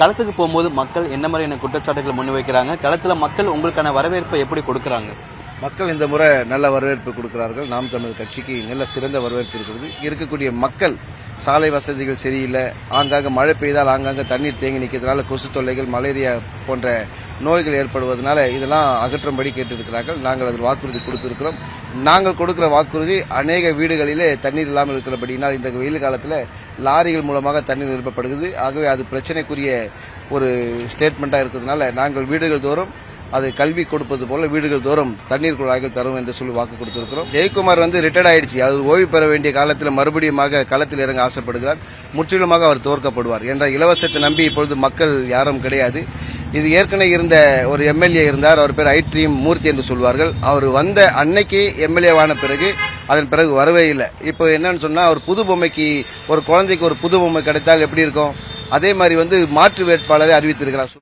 களத்துக்கு போகும்போது மக்கள் என்ன மாதிரியான குற்றச்சாட்டுகளை முன்வைக்கிறாங்க? களத்துல மக்கள் உங்களுக்கான வரவேற்பை எப்படி கொடுக்கறாங்க? மக்கள் இந்த முறை நல்ல வரவேற்பு கொடுக்கிறார்கள். நாம் தமிழர் கட்சிக்கு நல்ல சிறந்த வரவேற்பு இருக்கிறது. இருக்கக்கூடிய மக்கள் சாலை வசதிகள் சரியில்லை, ஆங்காங்க மழை பெய்தால் ஆங்காங்க தண்ணீர் தேங்கி நிற்கிறதுனால கொசு தொல்லைகள், மலேரியா போன்ற நோய்கள் ஏற்படுவதனால இதெல்லாம் அகற்றும்படி கேட்டிருக்கிறார்கள். நாங்கள் அதில் வாக்குறுதி கொடுத்திருக்கிறோம். நாங்கள் கொடுக்கிற வாக்குறுதி அநேக வீடுகளிலே தண்ணீர் இல்லாமல் இருக்கிறபடினால் இந்த வெயில் காலத்தில் லாரிகள் மூலமாக தண்ணீர் நிரப்பப்படுகிறது. ஆகவே அது பிரச்சனைக்குரிய ஒரு ஸ்டேட்மெண்ட்டாக இருக்கிறதுனால நாங்கள் வீடுகள் தோறும் அது கல்வி கொடுப்பது போல வீடுகள் தோறும் தண்ணீர் குழாய்கள் தரும் என்று சொல்லி வாக்கு கொடுத்திருக்கிறோம். ஜெயக்குமார் ரிட்டையர்ட் ஆயிடுச்சு. அவர் ஓய்வு பெற வேண்டிய காலத்தில் மறுபடியும் களத்தில் இறங்க ஆசைப்படுகிறார். முற்றிலுமாக அவர் தோற்கப்படுவார் என்ற இலவசத்தை நம்பி இப்பொழுது மக்கள் யாரும் கிடையாது. இது ஏற்கனவே இருந்த ஒரு எம்எல்ஏ இருந்தார். அவர் பேர் ஐட்ரீம் மூர்த்தி என்று சொல்வார்கள். அவர் வந்த அன்னைக்கு எம்எல்ஏவான பிறகு அதன் பிறகு வரவே இல்லை. இப்போ என்னன்னு சொன்னா, அவர் புது பொம்மைக்கு ஒரு குழந்தைக்கு ஒரு புது பொம்மை கிடைத்தால் எப்படி இருக்கும், அதே மாதிரி மாற்று வேட்பாளரை அறிவித்திருக்கிறார்.